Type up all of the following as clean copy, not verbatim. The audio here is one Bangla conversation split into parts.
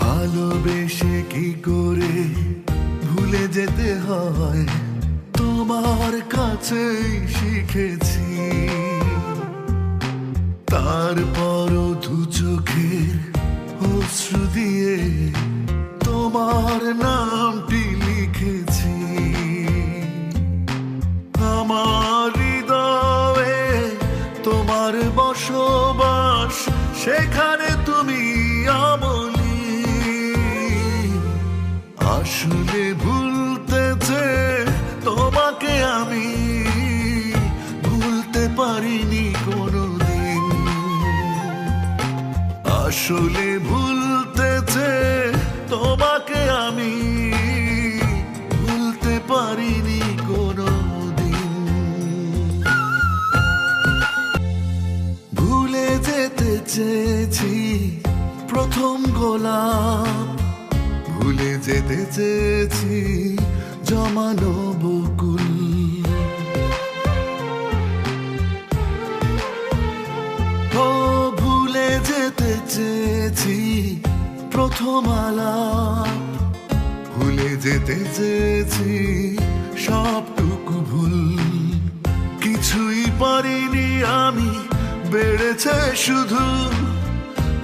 ভালোবেসে কি করে ভুলে যেতে হয়, তোমার কাছেই শিখেছি। তারপরও দু চোখের অশ্রু দিয়ে তোমার নামটি লিখেছি। আমার হৃদয়ে তোমার বসবাস, সেখানে তুমি অমলি। আসলে ভুলতেছে তোমাকে আমি ভুলতে পারিনি কোনোদিন। আসলে ভুলতেছে তোমাকে আমি ভুলতে পারিনি কোনোদিন। ভুলে যেতে চেয়েছি প্রথম গোলাপ, ভুলে যেতে চেয়েছি জমানো বকুল। ও ভুলে যেতে চেয়েছি প্রথম আলাপ, ভুলে যেতে চেয়েছি সবটুকু ভুল। কিছুই পারিনি আমি, বেড়েছে শুধু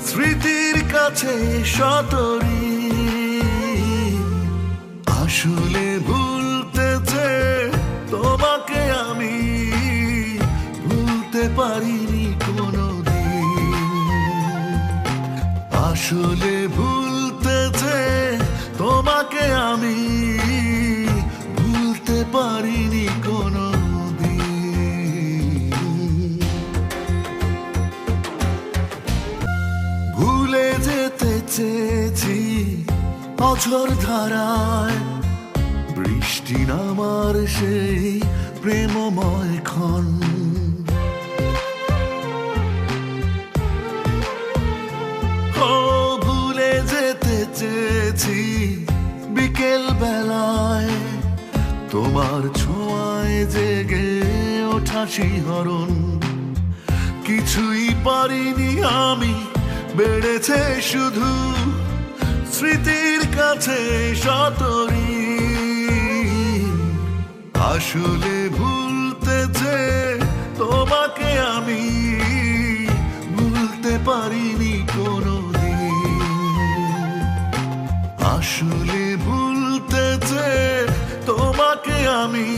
স্মৃতির কাছে শতরি। আসলে ভুলতেছে তোমাকে আমি ভুলতে পারিনি কোনোদিন। আসলে ভুলতেছে তোমাকে আমি ভুলতে পারিনি কোনোদিন। ভুলে যেতে চেয়েছি অঝোর ধারায়, বৃষ্টি নামার সেই প্রেমময় ক্ষণ। ও ভুলে যেতে চেয়েছি বিকেল বেলায়, তোমার ছোঁয়ায় জেগে ওঠা শিহরণ। কিছুই পারিনি আমি, বেড়েছে শুধু স্মৃতির কাছে শতরি। আসলে ভুলতেছে তোমাকে আমি ভুলতে পারিনি কোনোদিন। আসলে ভুলতেছে তোমাকে আমি